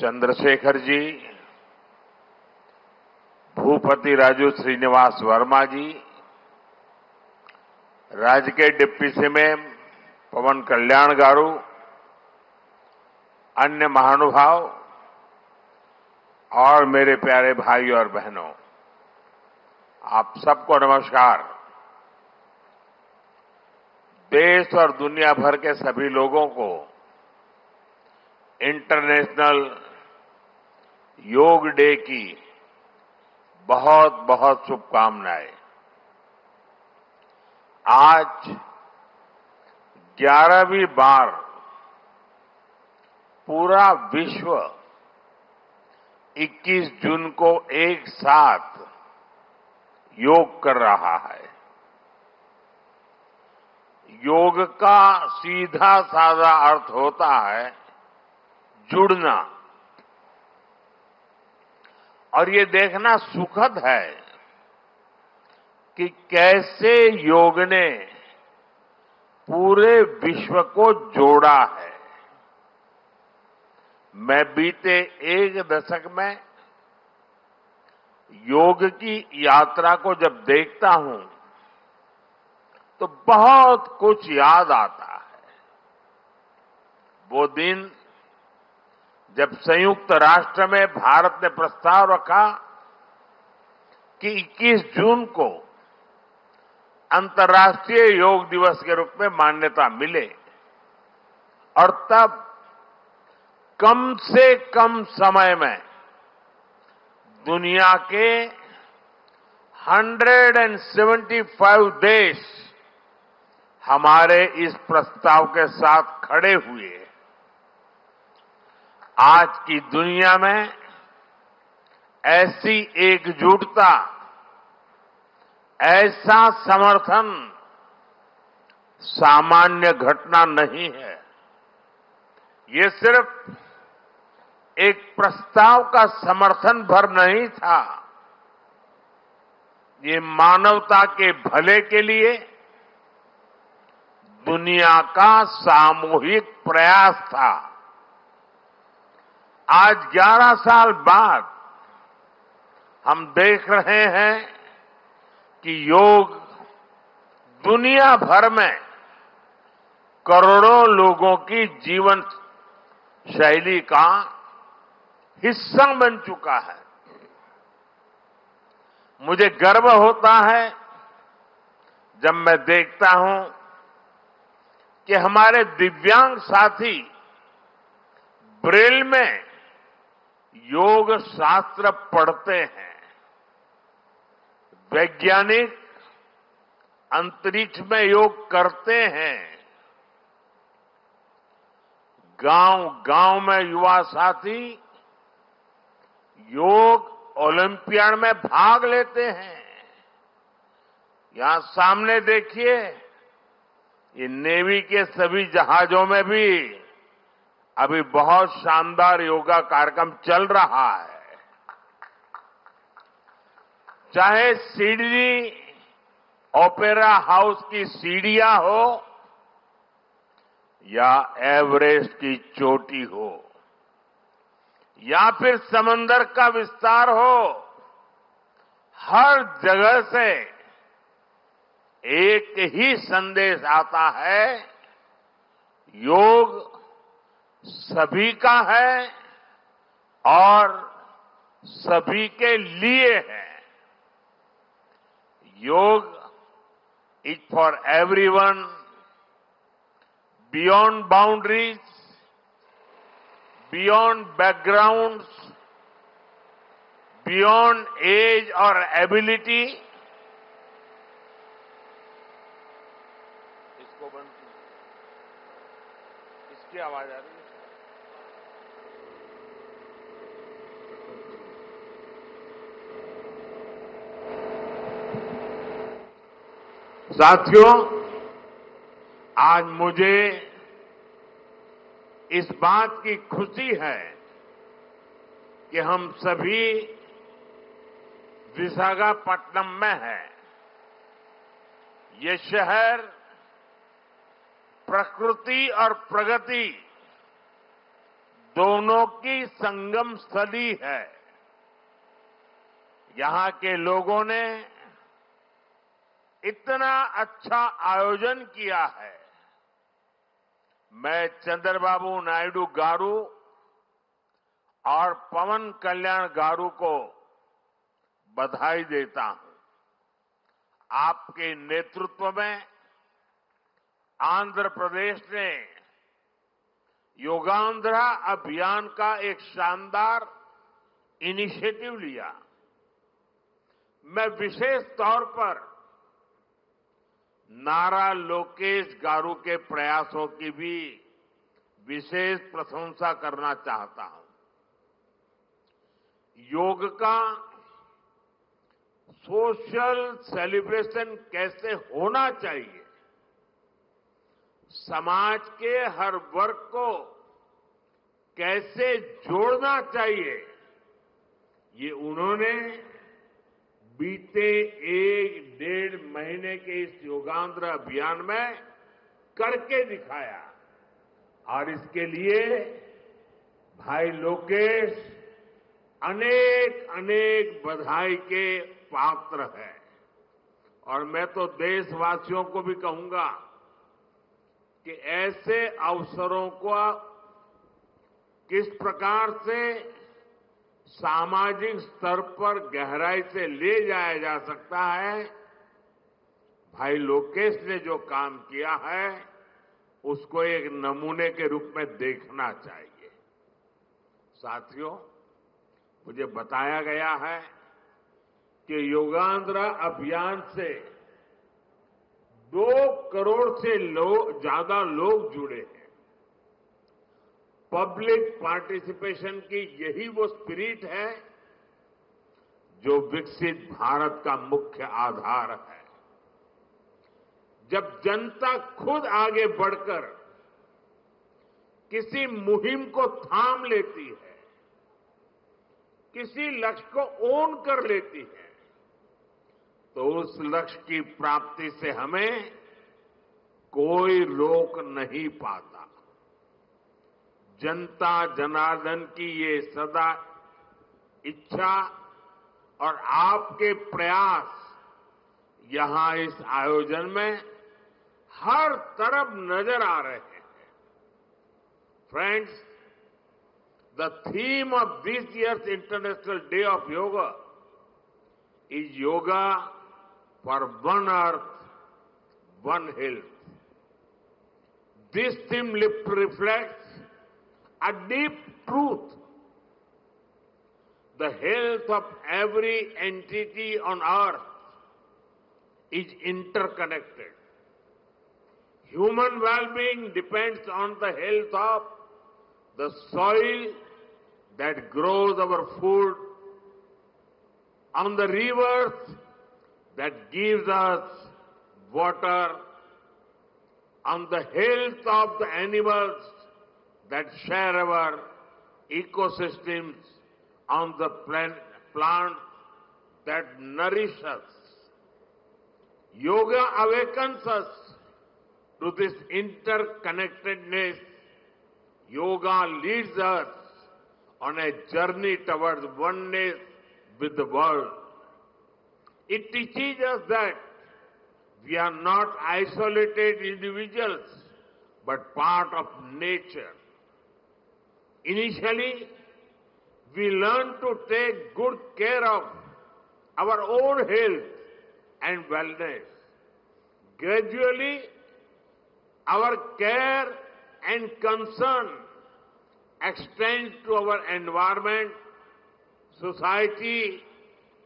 चंद्रशेखर जी, भूपति राजू श्रीनिवास वर्मा जी, राज्य के deputy CM पवन कल्याण गारू, अन्य महानुभाव और मेरे प्यारे भाई और बहनों, आप सबको नमस्कार। देश और दुनिया भर के सभी लोगों को इंटरनेशनल योग डे की बहुत बहुत शुभकामनाएं। आज 11वीं बार पूरा विश्व 21 जून को एक साथ योग कर रहा है। योग का सीधा साधा अर्थ होता है जुड़ना, और ये देखना सुखद है कि कैसे योग ने पूरे विश्व को जोड़ा है। मैं बीते एक दशक में योग की यात्रा को जब देखता हूं तो बहुत कुछ याद आता है। वो दिन जब संयुक्त राष्ट्र में भारत ने प्रस्ताव रखा कि 21 जून को अंतर्राष्ट्रीय योग दिवस के रूप में मान्यता मिले, और तब कम से कम समय में दुनिया के 175 देश हमारे इस प्रस्ताव के साथ खड़े हुए। आज की दुनिया में ऐसी एकजुटता, ऐसा समर्थन सामान्य घटना नहीं है। ये सिर्फ एक प्रस्ताव का समर्थन भर नहीं था, ये मानवता के भले के लिए दुनिया का सामूहिक प्रयास था। आज 11 साल बाद हम देख रहे हैं कि योग दुनिया भर में करोड़ों लोगों की जीवन शैली का हिस्सा बन चुका है। मुझे गर्व होता है जब मैं देखता हूं कि हमारे दिव्यांग साथी ब्रेल में योग शास्त्र पढ़ते हैं, वैज्ञानिक अंतरिक्ष में योग करते हैं, गांव-गांव में युवा साथी योग ओलंपियाड में भाग लेते हैं। यहां सामने देखिए, ये नेवी के सभी जहाजों में भी अभी बहुत शानदार योगा कार्यक्रम चल रहा है। चाहे सिडनी ओपेरा हाउस की सीढ़ियां हो या एवरेस्ट की चोटी हो या फिर समंदर का विस्तार हो, हर जगह से एक ही संदेश आता है, योग सभी का है और सभी के लिए है। Yoga is for everyone, beyond boundaries, beyond backgrounds, beyond age और एबिलिटी। इसको बंद कीजिए, इसकी आवाज आ रही है। साथियों, आज मुझे इस बात की खुशी है कि हम सभी विशाखापट्टनम में हैं। ये शहर प्रकृति और प्रगति दोनों की संगम स्थली है। यहां के लोगों ने इतना अच्छा आयोजन किया है। मैं चंद्रबाबू नायडू गारू और पवन कल्याण गारू को बधाई देता हूं। आपके नेतृत्व में आंध्र प्रदेश ने योगांध्रा अभियान का एक शानदार इनिशिएटिव लिया। मैं विशेष तौर पर नारा लोकेश गारू के प्रयासों की भी विशेष प्रशंसा करना चाहता हूं। योग का सोशल सेलिब्रेशन कैसे होना चाहिए, समाज के हर वर्ग को कैसे जोड़ना चाहिए, ये उन्होंने बीते 1-1.5 महीने के इस योगांध्र अभियान में करके दिखाया। और इसके लिए भाई लोकेश अनेक अनेक बधाई के पात्र है। और मैं तो देशवासियों को भी कहूंगा कि ऐसे अवसरों को किस प्रकार से सामाजिक स्तर पर गहराई से ले जाया जा सकता है, भाई लोकेश ने जो काम किया है उसको एक नमूने के रूप में देखना चाहिए। साथियों, मुझे बताया गया है कि योगांध्रा अभियान से 2 करोड़ से ज्यादा लोग जुड़े हैं। पब्लिक पार्टिसिपेशन की यही वो स्पिरिट है जो विकसित भारत का मुख्य आधार है। जब जनता खुद आगे बढ़कर किसी मुहिम को थाम लेती है, किसी लक्ष्य को ओन कर लेती है, तो उस लक्ष्य की प्राप्ति से हमें कोई रोक नहीं पाता। जनता जनार्दन की ये सदा इच्छा और आपके प्रयास यहां इस आयोजन में हर तरफ नजर आ रहे हैं। Friends, the theme of this year's International Day of Yoga is Yoga for One Earth, One Health. This theme reflects a deep truth. The health of every entity on earth is interconnected. Human well-being depends on the health of the soil that grows our food, on the rivers that gives us water, on the health of the animals that share our ecosystems, on the plants that nourish us. Yoga awakens us to this interconnectedness. Yoga leads us on a journey towards oneness with the world. It teaches us that we are not isolated individuals, but part of nature. Initially, we learn to take good care of our own health and wellness. Gradually, our care and concern extends to our environment, society,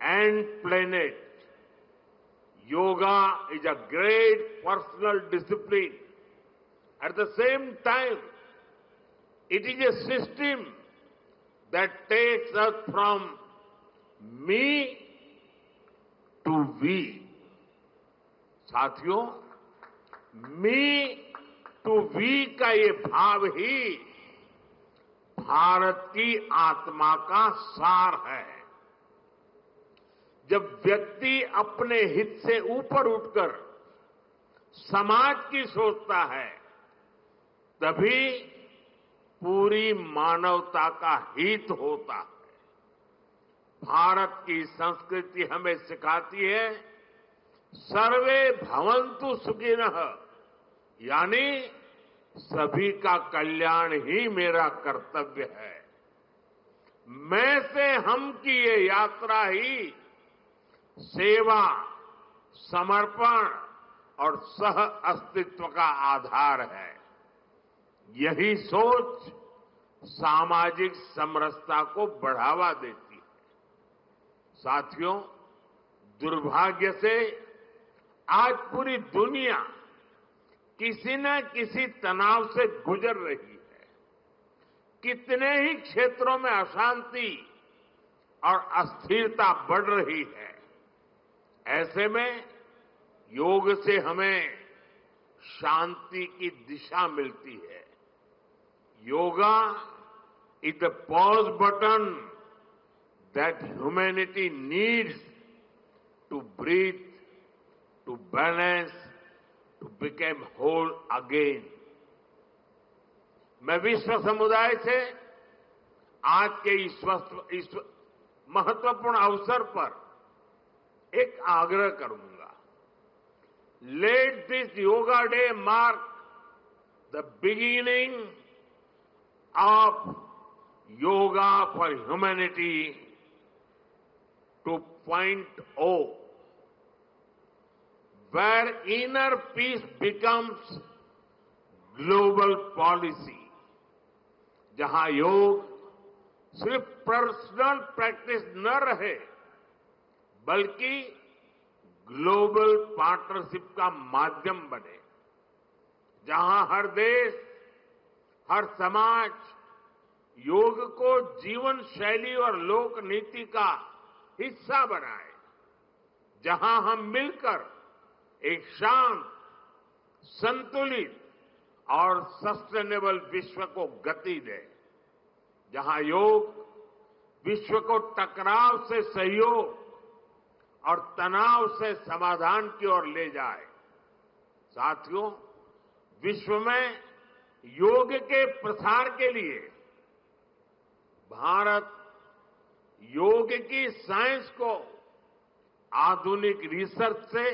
and planet. Yoga is a great personal discipline. At the same time, it is a system that takes us from me to we. साथियों, मी to we का ये भाव ही भारत की आत्मा का सार है। जब व्यक्ति अपने हित से ऊपर उठकर समाज की सोचता है, तभी पूरी मानवता का हित होता है। भारत की संस्कृति हमें सिखाती है सर्वे भवन्तु सुखिनः, यानी सभी का कल्याण ही मेरा कर्तव्य है। मैं से हम की ये यात्रा ही सेवा, समर्पण और सह अस्तित्व का आधार है। यही सोच सामाजिक समरसता को बढ़ावा देती है। साथियों, दुर्भाग्य से आज पूरी दुनिया किसी न किसी तनाव से गुजर रही है। कितने ही क्षेत्रों में अशांति और अस्थिरता बढ़ रही है। ऐसे में योग से हमें शांति की दिशा मिलती है। Yoga is the pause button that humanity needs to breathe, to balance, to become whole again. मैं विश्व समुदाय से आज के इस महत्वपूर्ण अवसर पर एक आग्रह करूंगा। Let this yoga day mark the beginning of yoga for humanity 2.0, where inner peace becomes global policy, जहां योग सिर्फ पर्सनल प्रैक्टिस न रहे बल्कि ग्लोबल पार्टनरशिप का माध्यम बने, जहां हर देश, हर समाज योग को जीवन शैली और लोक नीति का हिस्सा बनाए, जहां हम मिलकर एक शांत, संतुलित और सस्टेनेबल विश्व को गति दे, जहां योग विश्व को टकराव से सहयोग और तनाव से समाधान की ओर ले जाए। साथियों, विश्व में योग के प्रसार के लिए भारत योग की साइंस को आधुनिक रिसर्च से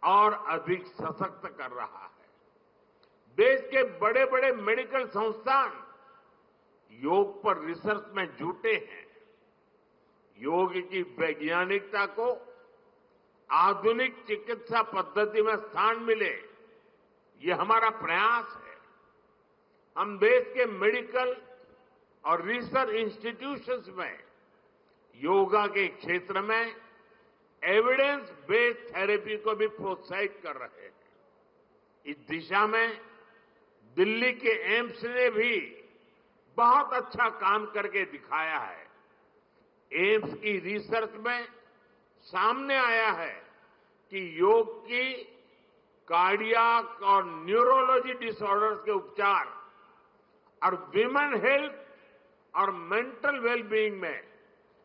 और अधिक सशक्त कर रहा है। देश के बड़े बड़े मेडिकल संस्थान योग पर रिसर्च में जुटे हैं। योग की वैज्ञानिकता को आधुनिक चिकित्सा पद्धति में स्थान मिले, ये हमारा प्रयास है। हम देश के मेडिकल और रिसर्च इंस्टीट्यूशंस में योगा के क्षेत्र में एविडेंस बेस्ड थेरेपी को भी प्रोत्साहित कर रहे हैं। इस दिशा में दिल्ली के एम्स ने भी बहुत अच्छा काम करके दिखाया है। एम्स की रिसर्च में सामने आया है कि योग की कार्डियक और न्यूरोलॉजी डिसऑर्डर्स के उपचार और विमेन हेल्थ और मेंटल वेलबीइंग में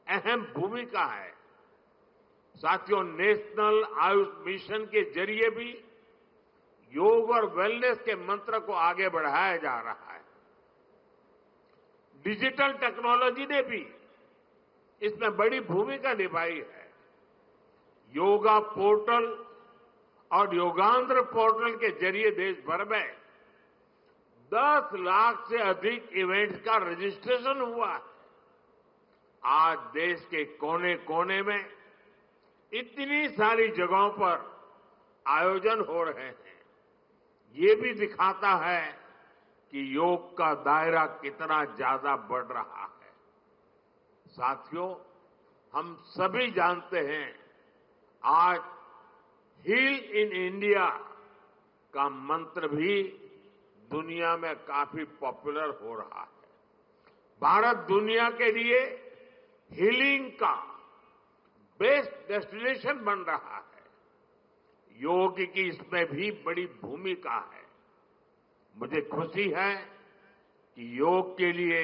अहम भूमिका है। साथियों, नेशनल आयुष मिशन के जरिए भी योग और वेलनेस के मंत्र को आगे बढ़ाया जा रहा है। डिजिटल टेक्नोलॉजी ने भी इसमें बड़ी भूमिका निभाई है। योगा पोर्टल और योगांध्र पोर्टल के जरिए देश भर में 10 लाख से अधिक इवेंट्स का रजिस्ट्रेशन हुआ है। आज देश के कोने कोने में इतनी सारी जगहों पर आयोजन हो रहे हैं। ये भी दिखाता है कि योग का दायरा कितना ज्यादा बढ़ रहा है। साथियों, हम सभी जानते हैं आज हील इन इंडिया का मंत्र भी दुनिया में काफी पॉपुलर हो रहा है। भारत दुनिया के लिए हीलिंग का बेस्ट डेस्टिनेशन बन रहा है। योग की इसमें भी बड़ी भूमिका है। मुझे खुशी है कि योग के लिए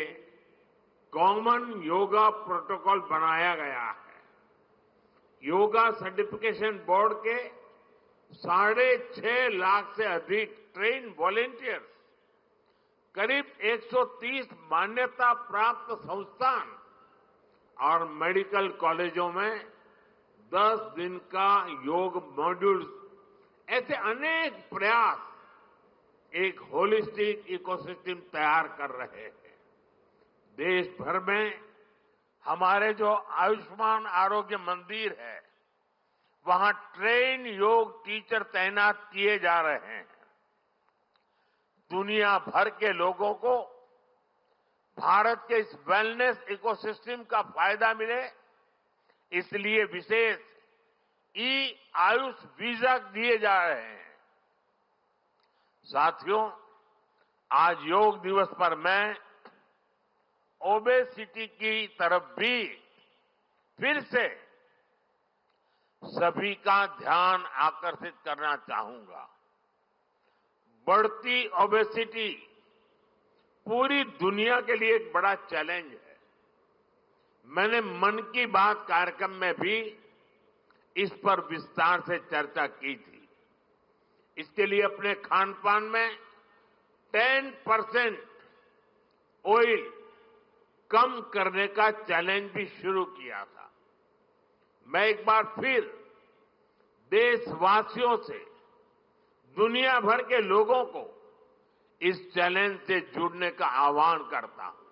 कॉमन योगा प्रोटोकॉल बनाया गया है। योगा सर्टिफिकेशन बोर्ड के 6.5 लाख से अधिक ट्रेन वॉलेंटियर्स करीब 130 मान्यता प्राप्त संस्थान और मेडिकल कॉलेजों में 10 दिन का योग मॉड्यूल्स, ऐसे अनेक प्रयास एक होलिस्टिक इकोसिस्टम तैयार कर रहे हैं। देश भर में हमारे जो आयुष्मान आरोग्य मंदिर है, वहां ट्रेन योग टीचर तैनात किए जा रहे हैं। दुनिया भर के लोगों को भारत के इस वेलनेस इकोसिस्टम का फायदा मिले, इसलिए विशेष ई आयुष वीजा दिए जा रहे हैं। साथियों, आज योग दिवस पर मैं ओबेसिटी की तरफ भी फिर से सभी का ध्यान आकर्षित करना चाहूंगा। बढ़ती ओबेसिटी पूरी दुनिया के लिए एक बड़ा चैलेंज है। मैंने मन की बात कार्यक्रम में भी इस पर विस्तार से चर्चा की थी। इसके लिए अपने खान पान में 10% ऑयल कम करने का चैलेंज भी शुरू किया था। मैं एक बार फिर देशवासियों से, दुनिया भर के लोगों को इस चैलेंज से जुड़ने का आह्वान करता हूं।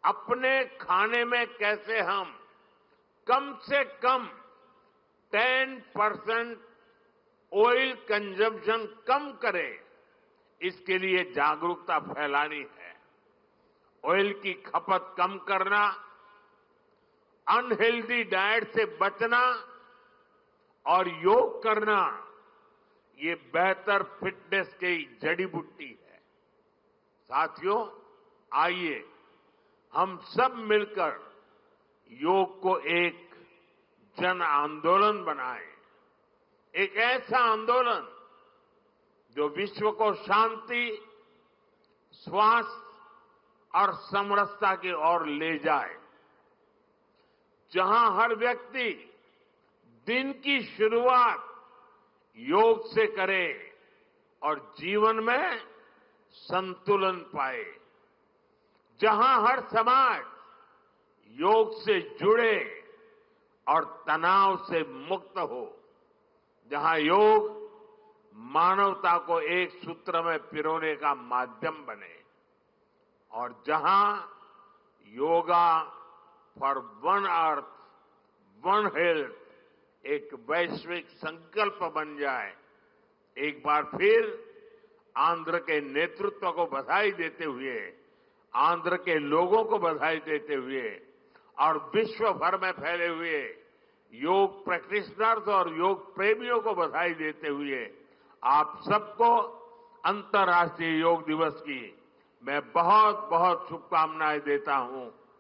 अपने खाने में कैसे हम कम से कम 10% ऑयल कंजम्पशन कम करें, इसके लिए जागरूकता फैलानी है। ऑयल की खपत कम करना, अनहेल्दी डाइट से बचना और योग करना, ये बेहतर फिटनेस की जड़ी बूटी है। साथियों, आइए हम सब मिलकर योग को एक जन आंदोलन बनाएं, एक ऐसा आंदोलन जो विश्व को शांति, स्वास्थ्य और समरसता की ओर ले जाए, जहां हर व्यक्ति दिन की शुरुआत योग से करे और जीवन में संतुलन पाए, जहां हर समाज योग से जुड़े और तनाव से मुक्त हो, जहां योग मानवता को एक सूत्र में पिरोने का माध्यम बने, और जहां yoga for one earth one health एक वैश्विक संकल्प बन जाए। एक बार फिर आंध्र के नेतृत्व को बधाई देते हुए, आंध्र के लोगों को बधाई देते हुए और विश्व भर में फैले हुए योग प्रैक्टिशनर्स और योग प्रेमियों को बधाई देते हुए आप सबको अंतर्राष्ट्रीय योग दिवस की मैं बहुत बहुत शुभकामनाएं देता हूं।